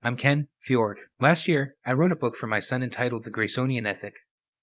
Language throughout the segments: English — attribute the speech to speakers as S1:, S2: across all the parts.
S1: I'm Ken Fjord. Last year, I wrote a book for my son entitled The Graysonian Ethic,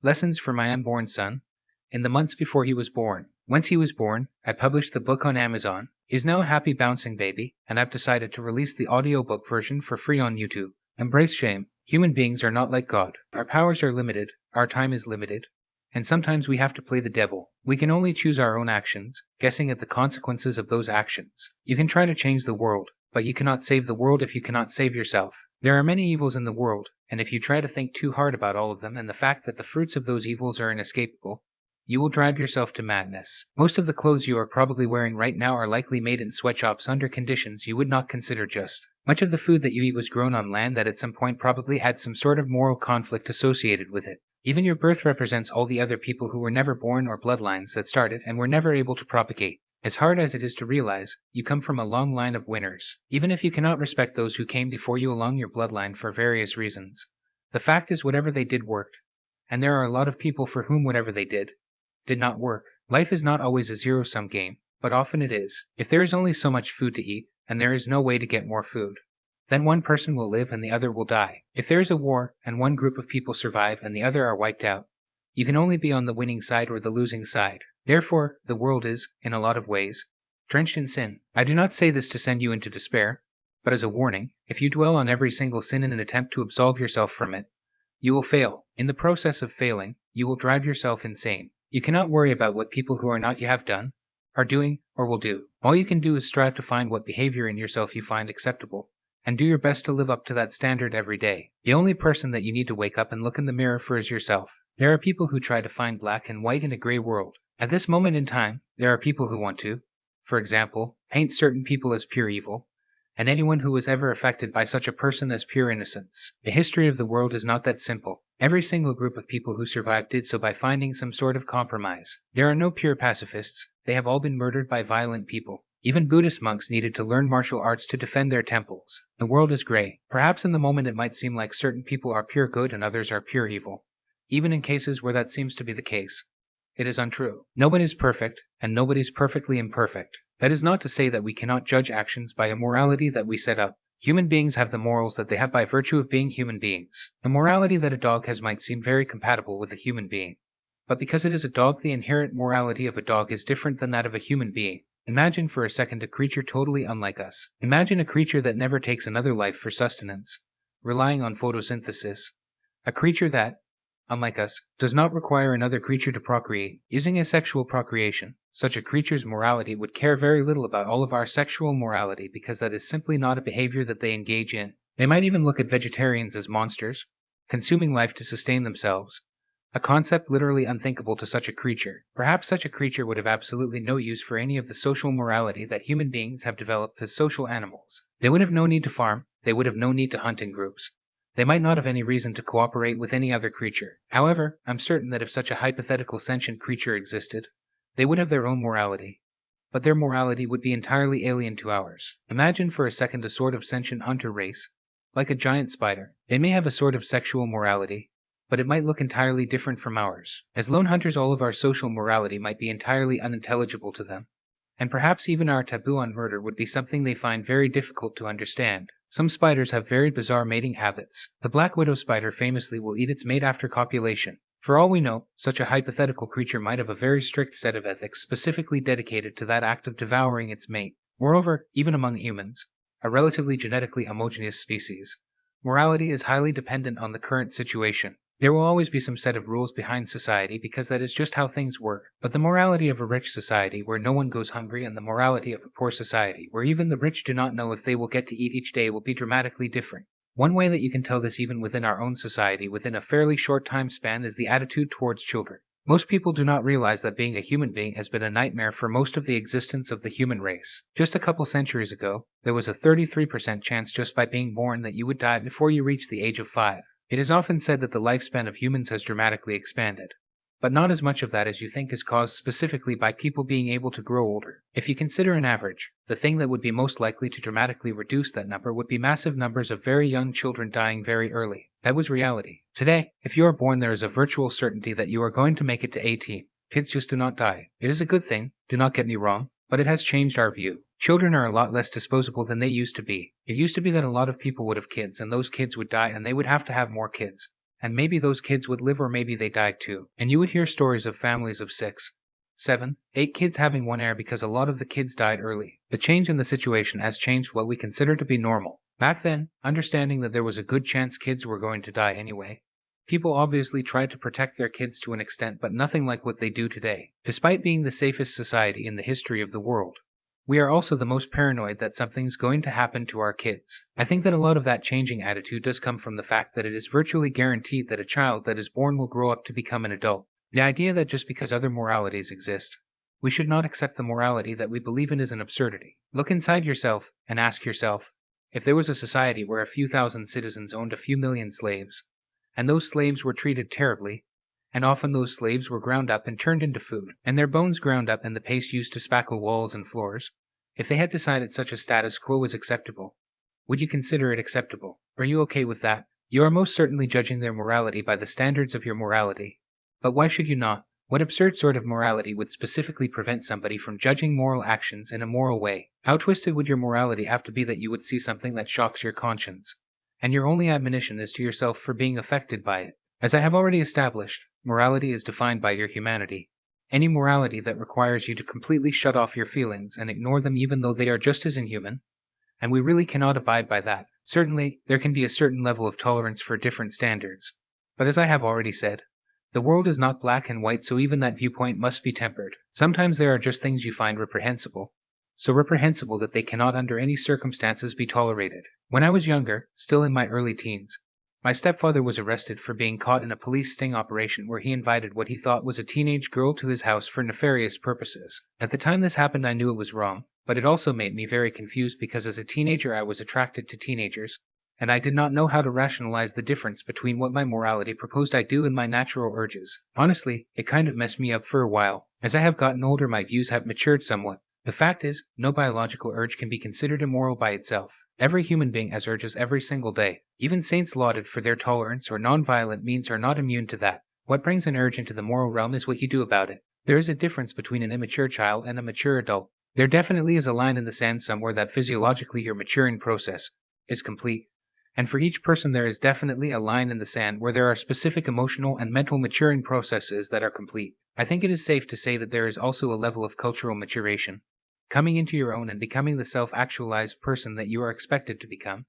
S1: Lessons for My Unborn Son, in the months before he was born. Once he was born, I published the book on Amazon. He's now a happy bouncing baby, and I've decided to release the audiobook version for free on YouTube. Embrace shame. Human beings are not like God. Our powers are limited, our time is limited, and sometimes we have to play the devil. We can only choose our own actions, guessing at the consequences of those actions. You can try to change the world, but you cannot save the world if you cannot save yourself. There are many evils in the world, and if you try to think too hard about all of them and the fact that the fruits of those evils are inescapable, you will drive yourself to madness. Most of the clothes you are probably wearing right now are likely made in sweatshops under conditions you would not consider just. Much of the food that you eat was grown on land that at some point probably had some sort of moral conflict associated with it. Even your birth represents all the other people who were never born or bloodlines that started and were never able to propagate. As hard as it is to realize, you come from a long line of winners. Even if you cannot respect those who came before you along your bloodline for various reasons, the fact is whatever they did worked. And there are a lot of people for whom whatever they did not work. Life is not always a zero-sum game, but often it is. If there is only so much food to eat, and there is no way to get more food, then one person will live and the other will die. If there is a war, and one group of people survive and the other are wiped out, you can only be on the winning side or the losing side. Therefore, the world is, in a lot of ways, drenched in sin. I do not say this to send you into despair, but as a warning. If you dwell on every single sin in an attempt to absolve yourself from it, you will fail. In the process of failing, you will drive yourself insane. You cannot worry about what people who are not you have done, are doing, or will do. All you can do is strive to find what behavior in yourself you find acceptable, and do your best to live up to that standard every day. The only person that you need to wake up and look in the mirror for is yourself. There are people who try to find black and white in a gray world. At this moment in time, there are people who want to, for example, paint certain people as pure evil, and anyone who was ever affected by such a person as pure innocence. The history of the world is not that simple. Every single group of people who survived did so by finding some sort of compromise. There are no pure pacifists. They have all been murdered by violent people. Even Buddhist monks needed to learn martial arts to defend their temples. The world is gray. Perhaps in the moment it might seem like certain people are pure good and others are pure evil. Even in cases where that seems to be the case, it is untrue. No one is perfect, and nobody's perfectly imperfect. That is not to say that we cannot judge actions by a morality that we set up. Human beings have the morals that they have by virtue of being human beings. The morality that a dog has might seem very compatible with a human being, but because it is a dog, the inherent morality of a dog is different than that of a human being. Imagine for a second a creature totally unlike us. Imagine a creature that never takes another life for sustenance, relying on photosynthesis. A creature that, unlike us, does not require another creature to procreate. Using asexual procreation, such a creature's morality would care very little about all of our sexual morality because that is simply not a behavior that they engage in. They might even look at vegetarians as monsters, consuming life to sustain themselves, a concept literally unthinkable to such a creature. Perhaps such a creature would have absolutely no use for any of the social morality that human beings have developed as social animals. They would have no need to farm, they would have no need to hunt in groups. They might not have any reason to cooperate with any other creature. However, I'm certain that if such a hypothetical sentient creature existed, they would have their own morality. But their morality would be entirely alien to ours. Imagine for a second a sort of sentient hunter race, like a giant spider. They may have a sort of sexual morality, but it might look entirely different from ours. As lone hunters, all of our social morality might be entirely unintelligible to them, and perhaps even our taboo on murder would be something they find very difficult to understand. Some spiders have very bizarre mating habits. The black widow spider famously will eat its mate after copulation. For all we know, such a hypothetical creature might have a very strict set of ethics specifically dedicated to that act of devouring its mate. Moreover, even among humans, a relatively genetically homogeneous species, morality is highly dependent on the current situation. There will always be some set of rules behind society because that is just how things work. But the morality of a rich society where no one goes hungry and the morality of a poor society where even the rich do not know if they will get to eat each day will be dramatically different. One way that you can tell this even within our own society within a fairly short time span is the attitude towards children. Most people do not realize that being a human being has been a nightmare for most of the existence of the human race. Just a couple centuries ago, there was a 33% chance just by being born that you would die before you reach the age of 5. It is often said that the lifespan of humans has dramatically expanded, but not as much of that as you think is caused specifically by people being able to grow older. If you consider an average, the thing that would be most likely to dramatically reduce that number would be massive numbers of very young children dying very early. That was reality. Today, if you are born, there is a virtual certainty that you are going to make it to 18. Kids just do not die. It is a good thing, do not get me wrong, but it has changed our view. Children are a lot less disposable than they used to be. It used to be that a lot of people would have kids, and those kids would die, and they would have to have more kids. And maybe those kids would live, or maybe they died too. And you would hear stories of families of 6, 7, 8 kids having one heir because a lot of the kids died early. The change in the situation has changed what we consider to be normal. Back then, understanding that there was a good chance kids were going to die anyway, people obviously tried to protect their kids to an extent, but nothing like what they do today. Despite being the safest society in the history of the world, we are also the most paranoid that something's going to happen to our kids. I think that a lot of that changing attitude does come from the fact that it is virtually guaranteed that a child that is born will grow up to become an adult. The idea that just because other moralities exist, we should not accept the morality that we believe in is an absurdity. Look inside yourself and ask yourself, if there was a society where a few thousand citizens owned a few million slaves, and those slaves were treated terribly, and often those slaves were ground up and turned into food, and their bones ground up and the paste used to spackle walls and floors, if they had decided such a status quo was acceptable, would you consider it acceptable? Are you okay with that? You are most certainly judging their morality by the standards of your morality. But why should you not? What absurd sort of morality would specifically prevent somebody from judging moral actions in a moral way? How twisted would your morality have to be that you would see something that shocks your conscience, and your only admonition is to yourself for being affected by it? As I have already established, morality is defined by your humanity. Any morality that requires you to completely shut off your feelings and ignore them even though they are just as inhuman, and we really cannot abide by that. Certainly, there can be a certain level of tolerance for different standards. But as I have already said, the world is not black and white, so even that viewpoint must be tempered. Sometimes there are just things you find reprehensible, so reprehensible that they cannot under any circumstances be tolerated. When I was younger, still in my early teens, my stepfather was arrested for being caught in a police sting operation where he invited what he thought was a teenage girl to his house for nefarious purposes. At the time this happened, I knew it was wrong, but it also made me very confused because as a teenager I was attracted to teenagers, and I did not know how to rationalize the difference between what my morality proposed I do and my natural urges. Honestly, it kind of messed me up for a while. As I have gotten older, my views have matured somewhat. The fact is, no biological urge can be considered immoral by itself. Every human being has urges every single day. Even saints lauded for their tolerance or non-violent means are not immune to that. What brings an urge into the moral realm is what you do about it. There is a difference between an immature child and a mature adult. There definitely is a line in the sand somewhere that physiologically your maturing process is complete. And for each person there is definitely a line in the sand where there are specific emotional and mental maturing processes that are complete. I think it is safe to say that there is also a level of cultural maturation, coming into your own and becoming the self-actualized person that you are expected to become.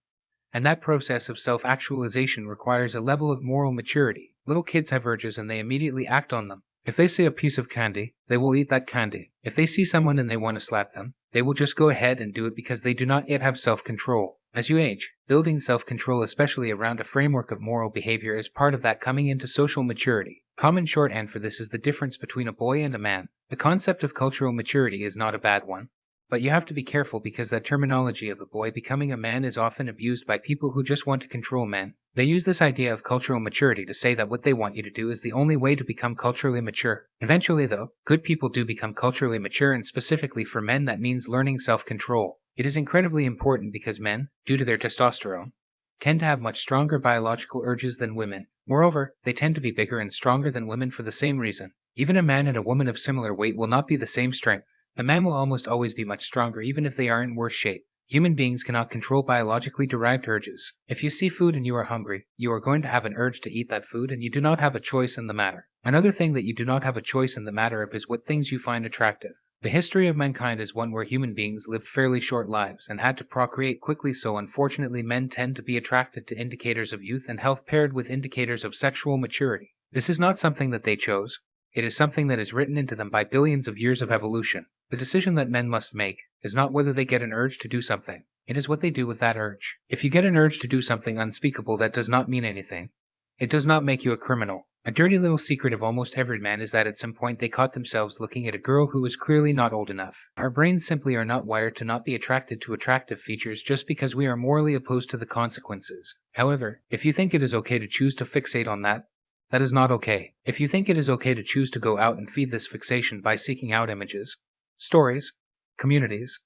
S1: And that process of self-actualization requires a level of moral maturity. Little kids have urges and they immediately act on them. If they see a piece of candy, they will eat that candy. If they see someone and they want to slap them, they will just go ahead and do it because they do not yet have self-control. As you age, building self-control, especially around a framework of moral behavior, is part of that coming into social maturity. Common shorthand for this is the difference between a boy and a man. The concept of cultural maturity is not a bad one, but you have to be careful because that terminology of a boy becoming a man is often abused by people who just want to control men. They use this idea of cultural maturity to say that what they want you to do is the only way to become culturally mature. Eventually, though, good people do become culturally mature, and specifically for men that means learning self-control. It is incredibly important because men, due to their testosterone, tend to have much stronger biological urges than women. Moreover, they tend to be bigger and stronger than women for the same reason. Even a man and a woman of similar weight will not be the same strength. A man will almost always be much stronger even if they are in worse shape. Human beings cannot control biologically derived urges. If you see food and you are hungry, you are going to have an urge to eat that food and you do not have a choice in the matter. Another thing that you do not have a choice in the matter of is what things you find attractive. The history of mankind is one where human beings lived fairly short lives and had to procreate quickly, so unfortunately men tend to be attracted to indicators of youth and health paired with indicators of sexual maturity. This is not something that they chose. It is something that is written into them by billions of years of evolution. The decision that men must make is not whether they get an urge to do something. It is what they do with that urge. If you get an urge to do something unspeakable, that does not mean anything. It does not make you a criminal. A dirty little secret of almost every man is that at some point they caught themselves looking at a girl who was clearly not old enough. Our brains simply are not wired to not be attracted to attractive features just because we are morally opposed to the consequences. However, if you think it is okay to choose to fixate on that, that is not okay. If you think it is okay to choose to go out and feed this fixation by seeking out images, stories, communities,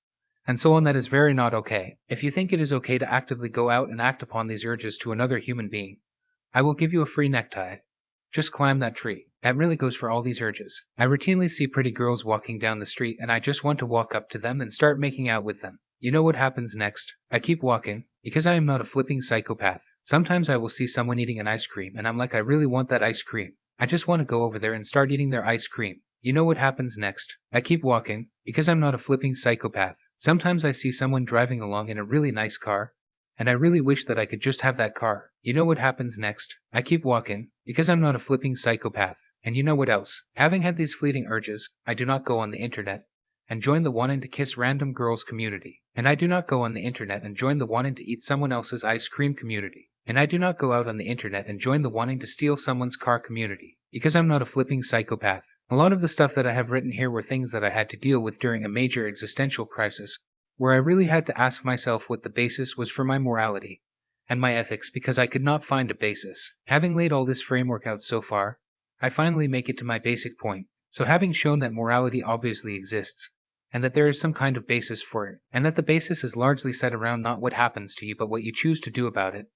S1: and so on, that is very not okay. If you think it is okay to actively go out and act upon these urges to another human being, I will give you a free necktie. Just climb that tree. That really goes for all these urges. I routinely see pretty girls walking down the street and I just want to walk up to them and start making out with them. You know what happens next? I keep walking, because I am not a flipping psychopath. Sometimes I will see someone eating an ice cream and I'm like, I really want that ice cream. I just want to go over there and start eating their ice cream. You know what happens next? I keep walking, because I'm not a flipping psychopath. Sometimes I see someone driving along in a really nice car, and I really wish that I could just have that car. You know what happens next? I keep walking, because I'm not a flipping psychopath. And you know what else? Having had these fleeting urges, I do not go on the internet and join the wanting to kiss random girls community. And I do not go on the internet and join the wanting to eat someone else's ice cream community. And I do not go out on the internet and join the wanting to steal someone's car community, because I'm not a flipping psychopath. A lot of the stuff that I have written here were things that I had to deal with during a major existential crisis, where I really had to ask myself what the basis was for my morality and my ethics, because I could not find a basis. Having laid all this framework out so far, I finally make it to my basic point. So having shown that morality obviously exists, and that there is some kind of basis for it, and that the basis is largely set around not what happens to you but what you choose to do about it,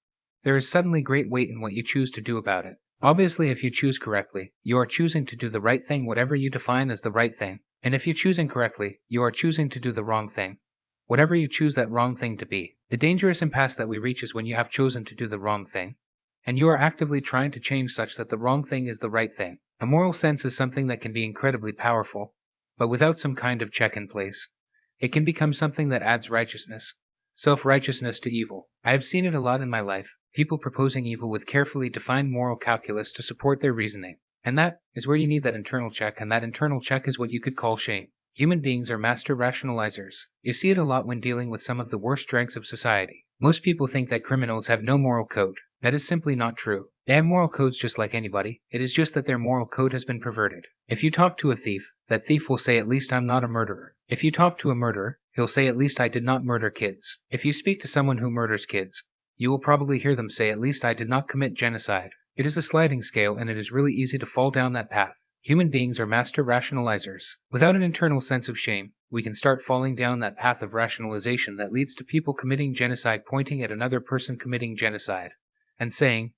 S1: there is suddenly great weight in what you choose to do about it. Obviously, if you choose correctly, you are choosing to do the right thing, whatever you define as the right thing. And if you choose incorrectly, you are choosing to do the wrong thing, whatever you choose that wrong thing to be. The dangerous impasse that we reach is when you have chosen to do the wrong thing, and you are actively trying to change such that the wrong thing is the right thing. A moral sense is something that can be incredibly powerful, but without some kind of check in place, it can become something that adds righteousness, self-righteousness to evil. I have seen it a lot in my life, people proposing evil with carefully defined moral calculus to support their reasoning. And that is where you need that internal check, and that internal check is what you could call shame. Human beings are master rationalizers. You see it a lot when dealing with some of the worst dregs of society. Most people think that criminals have no moral code. That is simply not true. They have moral codes just like anybody. It is just that their moral code has been perverted. If you talk to a thief, that thief will say, at least I'm not a murderer. If you talk to a murderer, he'll say, at least I did not murder kids. If you speak to someone who murders kids, you will probably hear them say, at least I did not commit genocide. It is a sliding scale, and it is really easy to fall down that path. Human beings are master rationalizers. Without an internal sense of shame, we can start falling down that path of rationalization that leads to people committing genocide, pointing at another person committing genocide, and saying,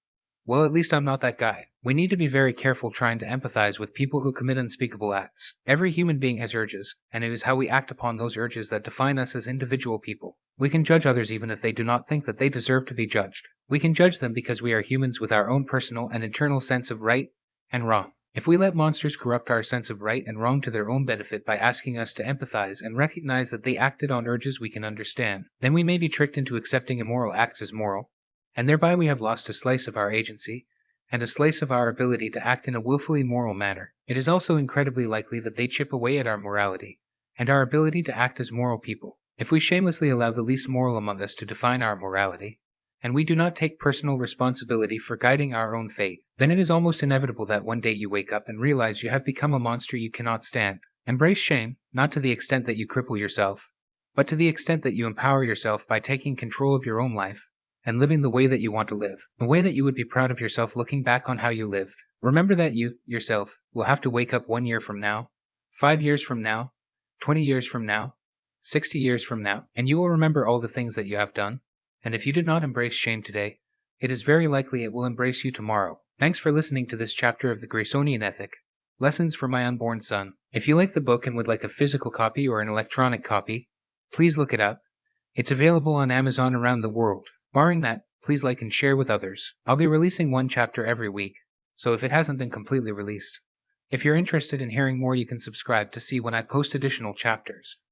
S1: well, at least I'm not that guy. We need to be very careful trying to empathize with people who commit unspeakable acts. Every human being has urges, and it is how we act upon those urges that define us as individual people. We can judge others even if they do not think that they deserve to be judged. We can judge them because we are humans with our own personal and internal sense of right and wrong. If we let monsters corrupt our sense of right and wrong to their own benefit by asking us to empathize and recognize that they acted on urges we can understand, then we may be tricked into accepting immoral acts as moral, and thereby we have lost a slice of our agency and a slice of our ability to act in a willfully moral manner. It is also incredibly likely that they chip away at our morality and our ability to act as moral people. If we shamelessly allow the least moral among us to define our morality, and we do not take personal responsibility for guiding our own fate, then it is almost inevitable that one day you wake up and realize you have become a monster you cannot stand. Embrace shame, not to the extent that you cripple yourself, but to the extent that you empower yourself by taking control of your own life and living the way that you want to live, the way that you would be proud of yourself looking back on how you lived. Remember that you, yourself, will have to wake up 1 year from now, 5 years from now, 20 years from now, 60 years from now, and you will remember all the things that you have done. And if you did not embrace shame today, it is very likely it will embrace you tomorrow. Thanks for listening to this chapter of the Graysonian Ethic, Lessons for My Unborn Son. If you like the book and would like a physical copy or an electronic copy, please look it up. It's available on Amazon around the world. Barring that, please like and share with others. I'll be releasing one chapter every week, so if it hasn't been completely released. If you're interested in hearing more, you can subscribe to see when I post additional chapters.